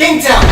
GameTout!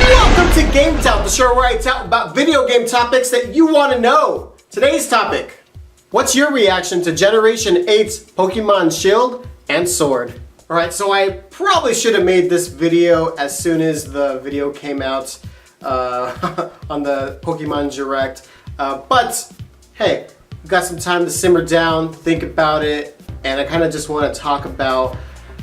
Welcome to GameTout, the show where I talk about video game topics that you want to know. Today's topic: what's your reaction to Generation 8's Pokemon Shield and Sword? Alright, so I probably should have made this video as soon as the video came out on the Pokemon Direct. But hey, we've got some time to simmer down, think about it, and I kind of just want to talk about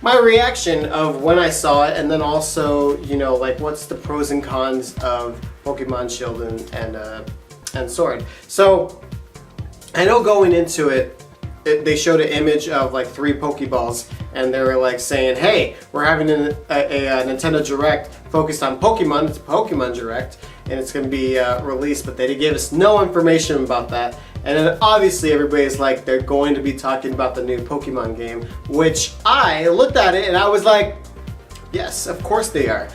my reaction of when I saw it, and then also, you know, like what's the pros and cons of Pokemon Shield and Sword. So I know going into it, they showed an image of like 3 Pokeballs, and they were like saying, hey, we're having a Nintendo Direct focused on Pokemon. It's a Pokemon Direct, and it's going to be released, but they gave us no information about that. And then obviously everybody's like, they're going to be talking about the new Pokemon game, which I looked at it and I was like, yes, of course they are.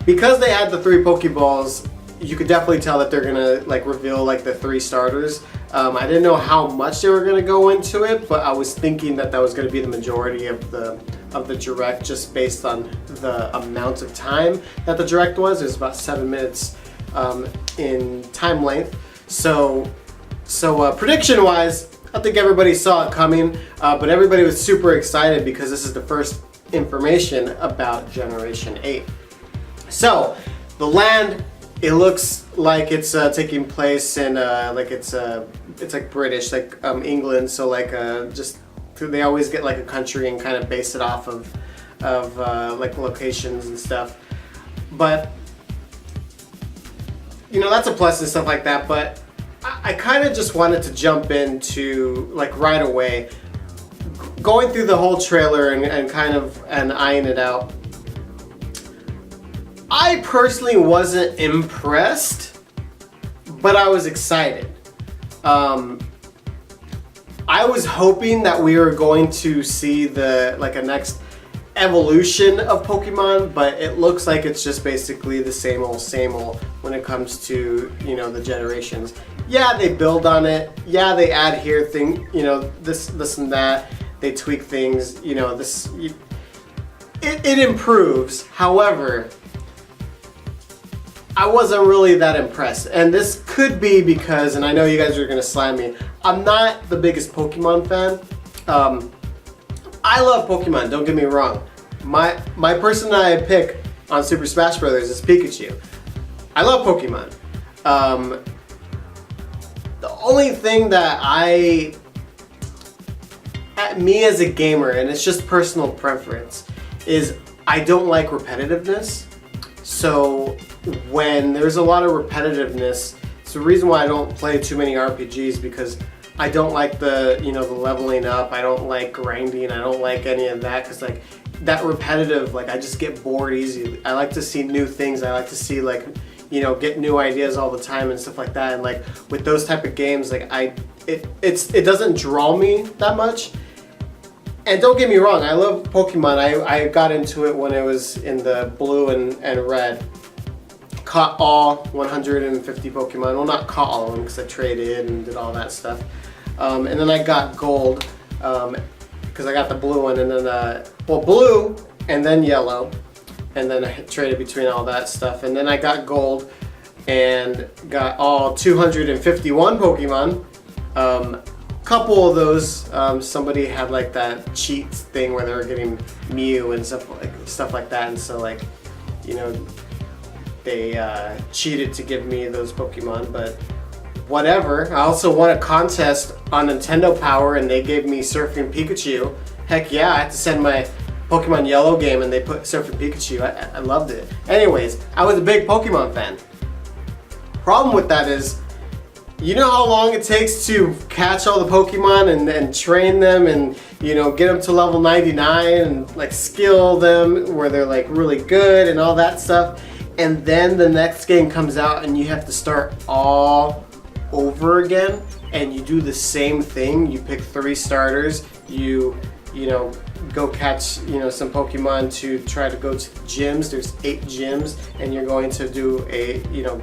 Because they had the 3 Pokeballs, you could definitely tell that they're gonna like reveal like the 3 starters. I didn't know how much they were gonna go into it, but I was thinking that that was gonna be the majority of the Direct, just based on the amount of time that the Direct was. It was about 7 minutes in time length. So prediction-wise, I think everybody saw it coming, but everybody was super excited because this is the first information about Generation 8. So, the land, it looks like it's taking place in, like it's like British, like England, so like just, they always get like a country and kind of base it off of like locations and stuff. But, you know, that's a plus and stuff like that, but I kind of just wanted to jump into, like, right away, going through the whole trailer and kind of eyeing it out. I personally wasn't impressed, but I was excited. I was hoping that we were going to see a next evolution of Pokemon, but it looks like it's just basically the same old when it comes to, you know, the generations. Yeah, they build on it. Yeah, they add here you know, this and that. They tweak things. You know, it improves. However, I wasn't really that impressed, and this could be because, and I know you guys are gonna slime me, I'm not the biggest Pokemon fan. I love Pokemon, don't get me wrong. My person that I pick on Super Smash Bros. Is Pikachu. I love Pokemon. The only thing that me as a gamer, and it's just personal preference, is I don't like repetitiveness. So when there's a lot of repetitiveness, it's the reason why I don't play too many RPGs, because I don't like the leveling up. I don't like grinding. I don't like any of that, because like that repetitive, like I just get bored easily. I like to see new things. I like to see, like, you know, get new ideas all the time and stuff like that. And like with those type of games, like it doesn't draw me that much. And don't get me wrong, I love Pokemon. I got into it when it was in the blue and red. Caught all 150 Pokemon. Well, not caught all of them because I traded and did all that stuff. And then I got gold because I got the blue one, and then blue and then yellow, and then I traded between all that stuff. And then I got gold and got all 251 Pokemon. Couple of those, somebody had like that cheat thing where they were getting Mew and stuff like that, and so, like, you know, they cheated to give me those Pokemon, but whatever. I also won a contest on Nintendo Power, and they gave me Surfing Pikachu. Heck yeah, I had to send my Pokemon Yellow game, and they put Surfing Pikachu. I loved it. Anyways, I was a big Pokemon fan. Problem with that is, you know how long it takes to catch all the Pokemon and train them and, you know, get them to level 99 and like skill them where they're like really good and all that stuff. And then the next game comes out and you have to start all over again, and you do the same thing. You pick 3 starters, you know, go catch, you know, some Pokemon to try to go to the gyms. There's 8 gyms, and you're going to do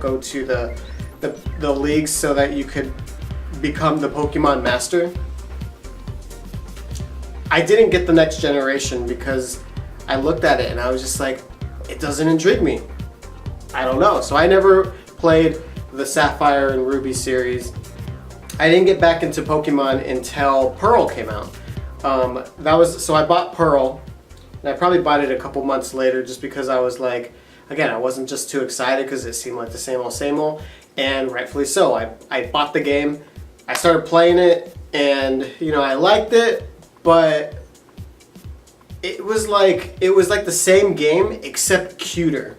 go to the leagues so that you could become the Pokemon Master. I didn't get the next generation because I looked at it and I was just like, it doesn't intrigue me. I don't know. So I never played the Sapphire and Ruby series. I didn't get back into Pokemon until Pearl came out. So I bought Pearl, and I probably bought it a couple months later just because I was like, again, I wasn't just too excited because it seemed like the same old, and rightfully so. I bought the game, I started playing it, and I liked it, but it was like the same game except cuter.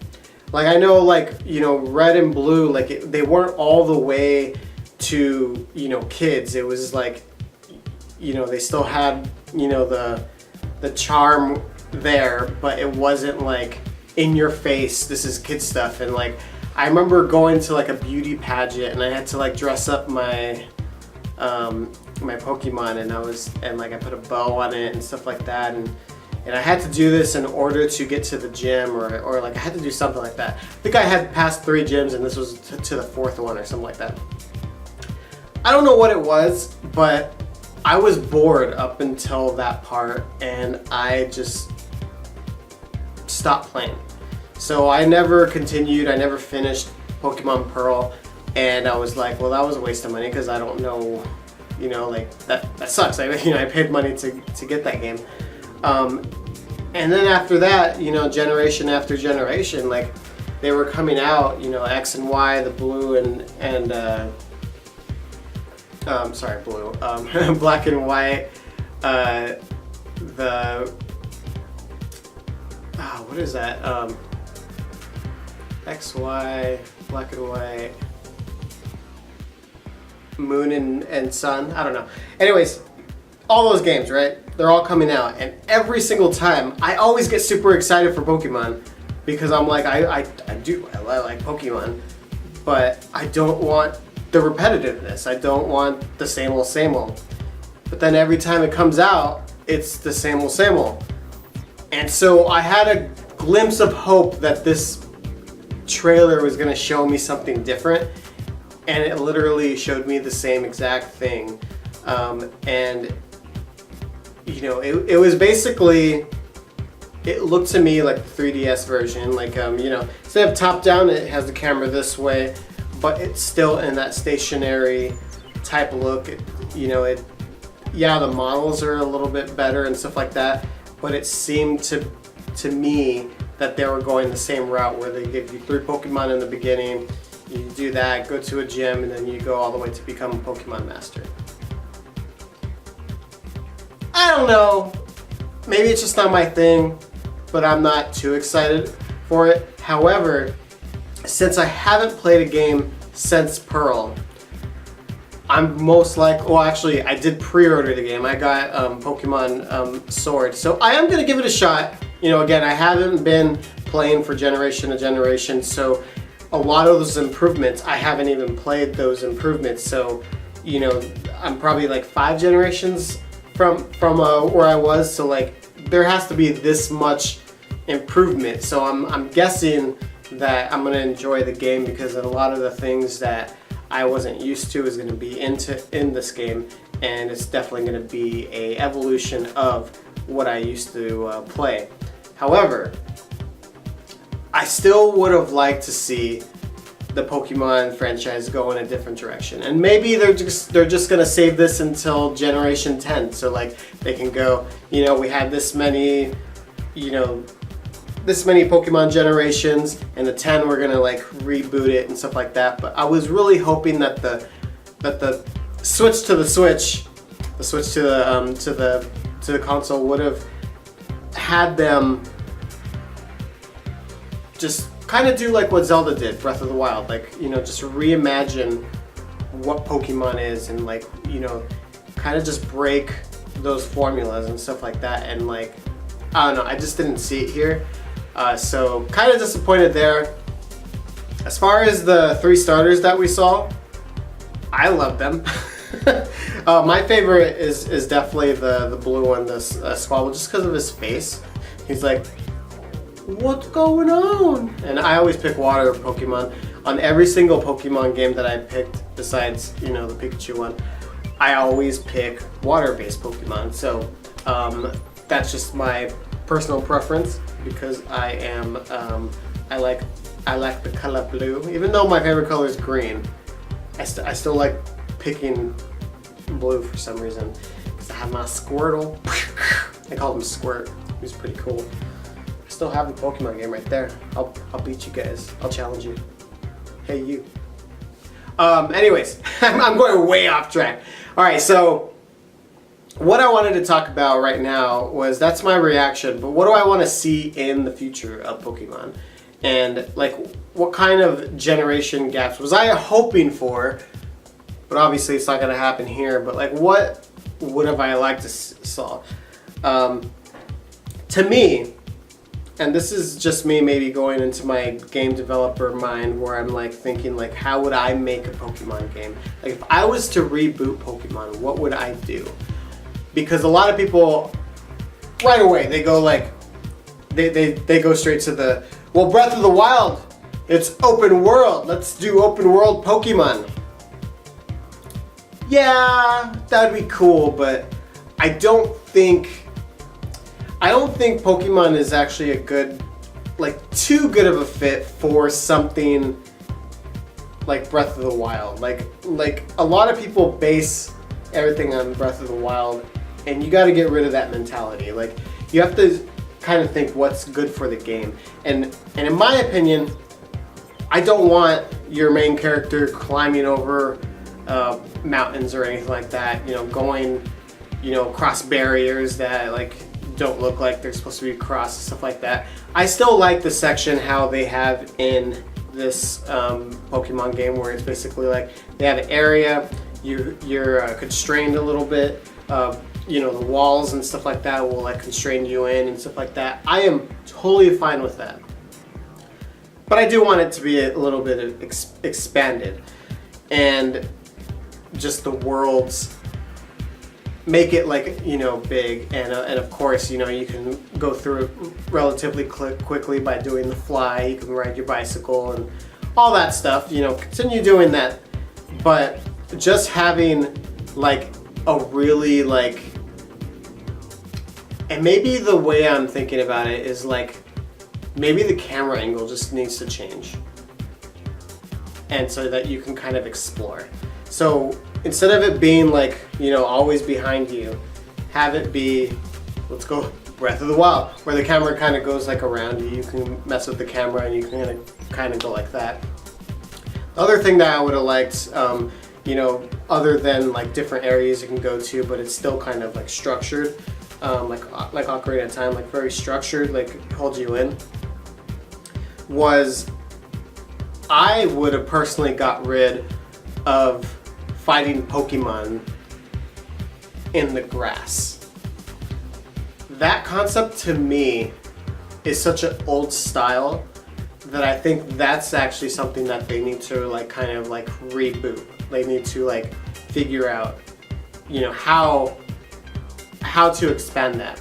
Like I know, like Red and Blue, like they weren't all the way to kids. It was like they still had the charm there, but it wasn't like in your face, this is kid stuff. And like I remember going to like a beauty pageant, and I had to like dress up my my Pokemon, and I put a bow on it and stuff like that, and I had to do this in order to get to the gym, or like I had to do something like that. I think I had passed 3 gyms, and this was to the 4th one or something like that. I don't know what it was, but I was bored up until that part, and I just stopped playing. So I never continued, I never finished Pokemon Pearl, and I was like, well, that was a waste of money because I don't know, like that sucks. I paid money to get that game. And then after that, generation after generation, like they were coming out, X and Y, the blue and blue, black and white, what is that? X, Y, black and white, moon and sun, I don't know. Anyways, all those games, right? They're all coming out, and every single time, I always get super excited for Pokemon because I'm like, I like Pokemon, but I don't want the repetitiveness. I don't want the same old. But then every time it comes out, it's the same old. And so I had a glimpse of hope that this trailer was gonna show me something different, and it literally showed me the same exact thing. And it was basically, it looked to me like the 3DS version, like instead of top down, it has the camera this way, but it's still in that stationary type look. The models are a little bit better and stuff like that, but it seemed to me that they were going the same route where they give you 3 Pokemon in the beginning, you do that, go to a gym, and then you go all the way to become a Pokemon Master. I don't know, maybe it's just not my thing, but I'm not too excited for it. However, since I haven't played a game since Pearl, I'm most like, well actually I did pre-order the game. I got Pokemon Sword, so I am going to give it a shot. Again, I haven't been playing for generation to generation, so a lot of those improvements, I haven't even played those improvements, so I'm probably like 5 generations from where I was, so like there has to be this much improvement. So I'm guessing that I'm gonna enjoy the game because a lot of the things that I wasn't used to is gonna be in this game, and it's definitely gonna be a evolution of what I used to play. However, I still would have liked to see the Pokemon franchise go in a different direction, and maybe they're just gonna save this until generation 10, so like they can go, we had this many Pokemon generations, and the 10 we're gonna like reboot it and stuff like that. But I was really hoping that the switch to the console would have had them just kind of do like what Zelda did, Breath of the Wild, like just reimagine what Pokemon is, and like kind of just break those formulas and stuff like that. And like I don't know, I just didn't see it here, so kind of disappointed there. As far as the 3 starters that we saw, I love them. My favorite is definitely the blue one, the Squabble, just because of his face. He's like, what's going on? And I always pick water Pokemon. On every single Pokemon game that I picked, besides, the Pikachu one, I always pick water-based Pokemon. So that's just my personal preference. because I am I like the color blue. Even though my favorite color is green, I still like picking blue for some reason. Because I have my Squirtle. I called him Squirt. He was pretty cool. I still have the Pokemon game right there. I'll beat you guys. I'll challenge you. Hey you. Anyways, I'm going way off track. All right, so what I wanted to talk about right now was that's my reaction, but what do I want to see in the future of Pokemon? And like, what kind of generation gaps was I hoping for? But obviously it's not going to happen here, but like, what would have I liked to saw? To me, and this is just me maybe going into my game developer mind where I'm like thinking like, how would I make a Pokemon game? Like if I was to reboot Pokemon, what would I do? Because a lot of people, right away, they go like, they go straight to the, well, Breath of the Wild, it's open world. Let's do open world Pokemon. Yeah, that'd be cool, but I don't think Pokemon is actually a good, like too good of a fit for something like Breath of the Wild. Like a lot of people base everything on Breath of the Wild, and you got to get rid of that mentality. Like you have to kind of think what's good for the game. And in my opinion, I don't want your main character climbing over mountains or anything like that. You know, going, you know, across barriers that like don't look like they're supposed to be crossed and stuff like that. I still like the section how they have in this Pokemon game where it's basically like they have an area, you're constrained a little bit. You know, the walls and stuff like that will like constrain you in and stuff like that. I am totally fine with that. But I do want it to be a little bit expanded. And just the worlds, make it like, you know, big. And of course, you know, you can go through it relatively quickly by doing the fly. You can ride your bicycle and all that stuff. You know, continue doing that. But just having like a really like, and maybe the way I'm thinking about it is like, maybe the camera angle just needs to change. And so that you can kind of explore. So instead of it being like, you know, always behind you, have it be, let's go Breath of the Wild, where the camera kind of goes like around you. You can mess with the camera and you can kind of go like that. The other thing that I would have liked, you know, other than like different areas you can go to, but it's still kind of like structured, like Ocarina of Time, like very structured, like hold you in, was I would have personally got rid of fighting Pokemon in the grass. That concept to me is such an old style that I think that's actually something that they need to like kind of like reboot. They need to like figure out, you know, how to expand that.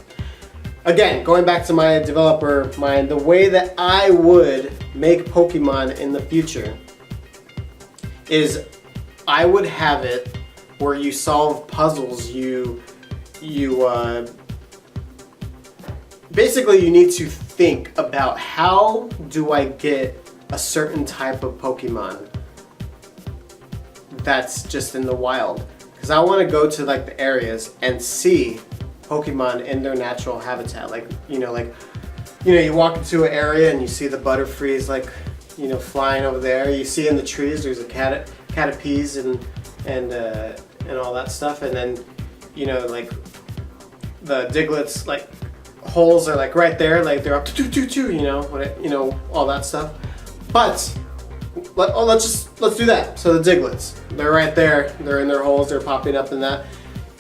Again, going back to my developer mind, the way that I would make Pokemon in the future is I would have it where you solve puzzles. Basically you need to think about how do I get a certain type of Pokemon that's just in the wild, because I want to go to like the areas and see Pokemon in their natural habitat. Like you know, you walk into an area and you see the Butterfrees like, you know, flying over there. You see in the trees there's a Caterpies and all that stuff, and then you know, like the Diglett's like holes are like right there, like they're up to you know, all that stuff. But let's do that. So the Diglets, they're right there, they're in their holes, they're popping up in that.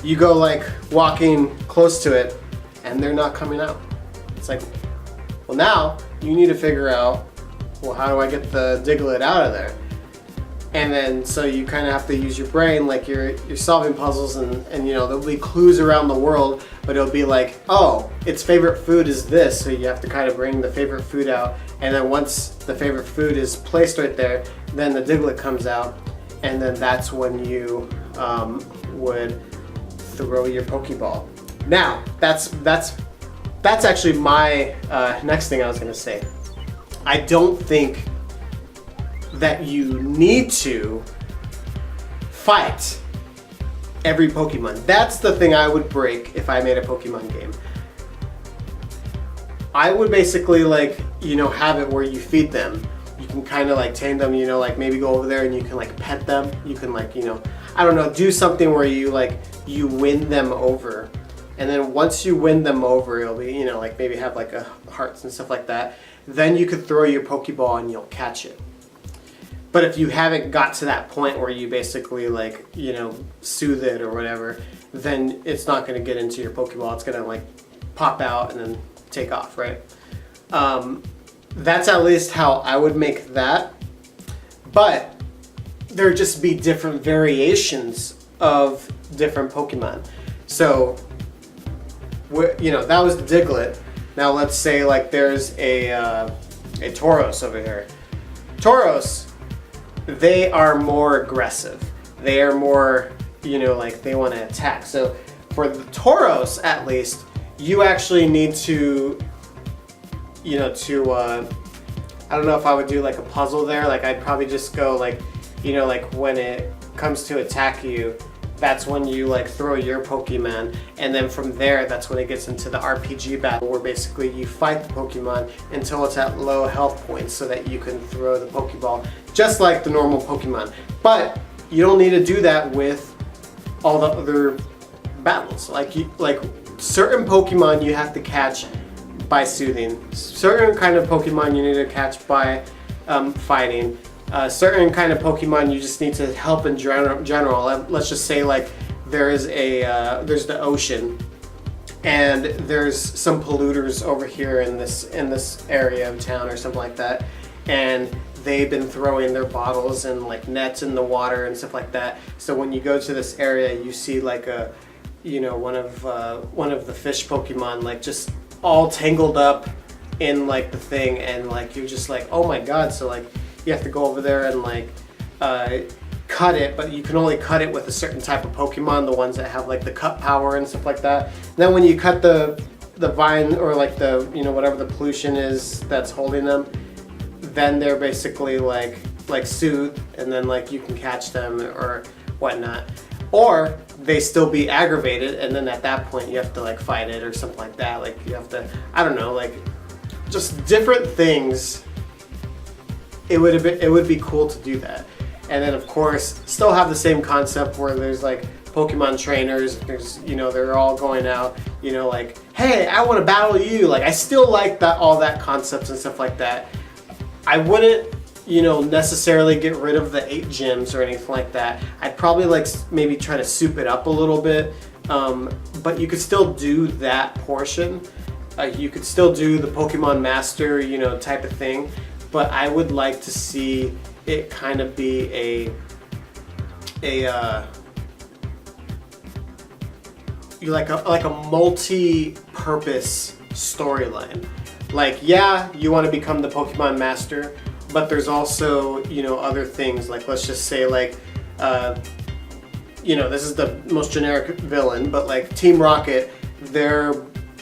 You go like walking close to it and they're not coming out. It's like, well, now you need to figure out, well, how do I get the Diglett out of there? And then so you kind of have to use your brain, like you're solving puzzles, and you know, there'll be clues around the world, but it'll be like, oh, its favorite food is this, so you have to kind of bring the favorite food out, and then once the favorite food is placed right there, then the Diglett comes out, and then that's when you would throw your Pokeball. Now, that's that's actually my next thing I was gonna say. I don't think that you need to fight every Pokemon. That's the thing I would break if I made a Pokemon game. I would basically like, you know, have it where you feed them. You can kind of like tame them, you know, like maybe go over there and you can like pet them. You can like, you know, I don't know, do something where you like, you win them over. And then once you win them over, it'll be, you know, like maybe have like a hearts and stuff like that. Then you could throw your Pokeball and you'll catch it. But if you haven't got to that point where you basically like, you know, soothe it or whatever, then it's not going to get into your Pokeball. It's going to like pop out and then take off, right? That's at least how I would make that. But there'd just be different variations of different Pokemon. So, you know, that was the Diglett. Now let's say like there's a Tauros over here. Tauros, they are more aggressive. They are more, you know, like they want to attack. So for the Tauros, at least, you actually need to, you know, I don't know if I would do like a puzzle there. Like I'd probably just go like, you know, like when it comes to attack you, that's when you like throw your Pokemon, and then from there, that's when it gets into the RPG battle where basically you fight the Pokemon until it's at low health points so that you can throw the Pokeball just like the normal Pokemon. But you don't need to do that with all the other battles. Like certain Pokemon you have to catch by soothing. Certain kind of Pokemon you need to catch by fighting. Certain kind of Pokemon you just need to help in general. Let's just say like there's the ocean, and there's some polluters over here in this area of town or something like that, and they've been throwing their bottles and like nets in the water and stuff like that. So when you go to this area, you see like a, you know, one of the fish Pokemon like just all tangled up in like the thing, and like you're just like, oh my god. So like you have to go over there and like cut it, but you can only cut it with a certain type of Pokemon, the ones that have like the cut power and stuff like that. And then when you cut the vine or like the, you know, whatever the pollution is that's holding them, then they're basically like soothed, and then like you can catch them or whatnot. Or they still be aggravated, and then at that point you have to like fight it or something like that. Like you have to, I don't know, like just different things. It would be cool to do that. And then of course still have the same concept where there's like Pokemon trainers, there's, you know, they're all going out, you know, like, hey, I want to battle you. Like I still like that, all that concepts and stuff like that. I wouldn't, you know, necessarily get rid of the 8 gyms or anything like that. I'd probably like maybe try to soup it up a little bit, but you could still do that portion. You could still do the Pokemon Master, you know, type of thing. But I would like to see it kind of be a multi-purpose storyline. Like, yeah, you want to become the Pokemon Master, but there's also, you know, other things. Like, let's just say, like, you know, this is the most generic villain, but like Team Rocket, they're,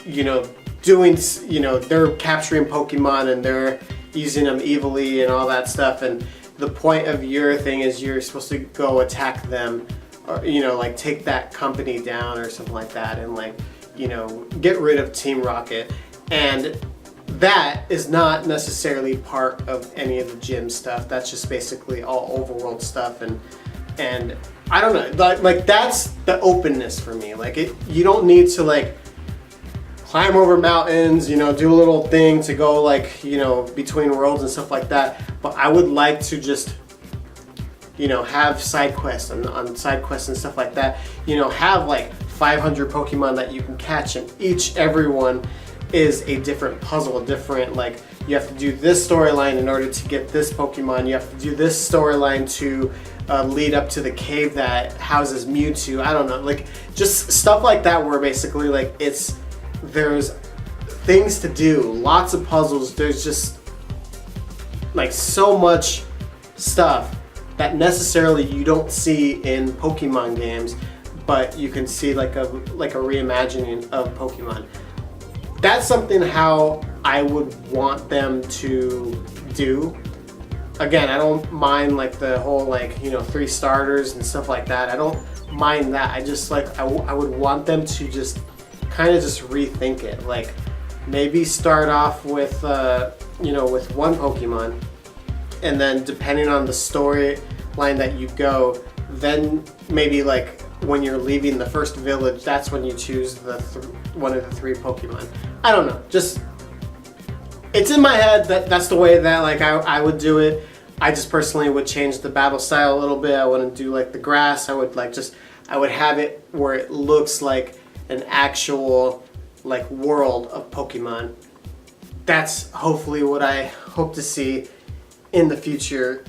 you know, doing, you know, they're capturing Pokemon and they're using them evilly and all that stuff, and the point of your thing is you're supposed to go attack them, or, you know, like take that company down or something like that, and like, you know, get rid of Team Rocket. And that is not necessarily part of any of the gym stuff. That's just basically all overworld stuff, and I don't know, like that's the openness for me. Like you don't need to like climb over mountains, you know, do a little thing to go like, you know, between worlds and stuff like that. But I would like to just, you know, have side quests on side quests and stuff like that. You know, have like 500 Pokemon that you can catch, and every one is a different puzzle, different, like you have to do this storyline in order to get this Pokemon. You have to do this storyline to lead up to the cave that houses Mewtwo. I don't know, like just stuff like that where basically like there's things to do, lots of puzzles. There's just like so much stuff that necessarily you don't see in Pokemon games, but you can see like a reimagining of Pokemon. that's something how I would want them to do. Again, I don't mind like the whole like, you know, 3 starters and stuff like that. I don't mind that. I just like, I would want them to just kind of just rethink it. Like maybe start off with, you know, with 1 Pokemon, and then depending on the storyline that you go, then maybe like when you're leaving the first village, that's when you choose the one of the 3 Pokemon. I don't know, just it's in my head that that's the way that like I would do it. I just personally would change the battle style a little bit. I wouldn't do like the grass. I would like just, I would have it where it looks like an actual like world of Pokemon. That's hopefully what I hope to see in the future.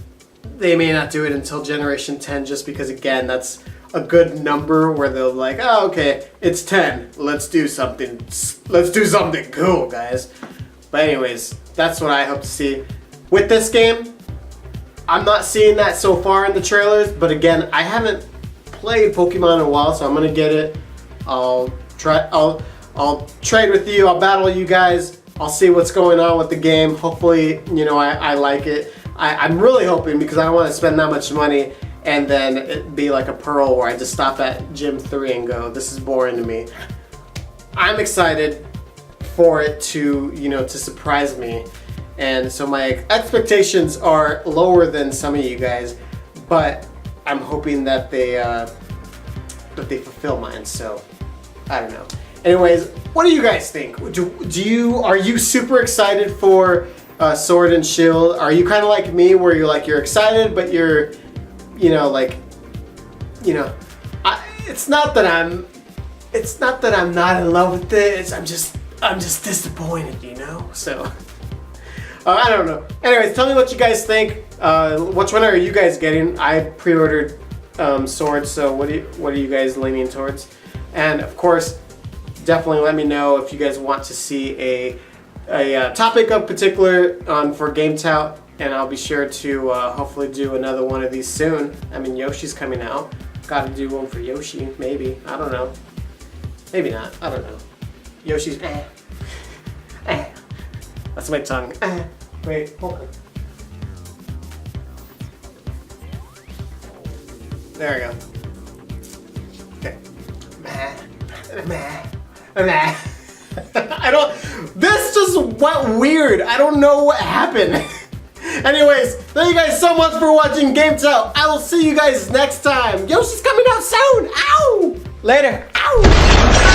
They may not do it until Generation 10 just because, again, that's a good number where they'll like, oh, okay, it's 10. Let's do something. Let's do something cool, guys. But anyways, that's what I hope to see. With this game, I'm not seeing that so far in the trailers, but again, I haven't played Pokemon in a while, so I'm gonna get it. I'll trade with you, I'll battle you guys, I'll see what's going on with the game. Hopefully, you know, I like it. I'm really hoping, because I don't want to spend that much money and then it be like a Pearl where I just stop at Gym 3 and go, this is boring to me. I'm excited for it to, you know, to surprise me. And so my expectations are lower than some of you guys, but I'm hoping that they fulfill mine. So I don't know. Anyways, what do you guys think? Are you super excited for Sword and Shield? Are you kind of like me, where you're excited, but you're, you know, like, you know, it's not that I'm not in love with it. I'm just disappointed, you know. So. I don't know. Anyways, tell me what you guys think. Which one are you guys getting? I pre-ordered Sword, so what are you guys leaning towards? And of course, definitely let me know if you guys want to see a topic of particular for GameTout, and I'll be sure to hopefully do another one of these soon. I mean, Yoshi's coming out. Gotta do one for Yoshi, maybe. I don't know. Maybe not. I don't know. Yoshi's That's my tongue. Wait, hold on. There we go. Okay. I don't. This just went weird. I don't know what happened. Anyways, thank you guys so much for watching GameTout. I will see you guys next time. Yoshi's coming out soon. Ow! Later. Ow!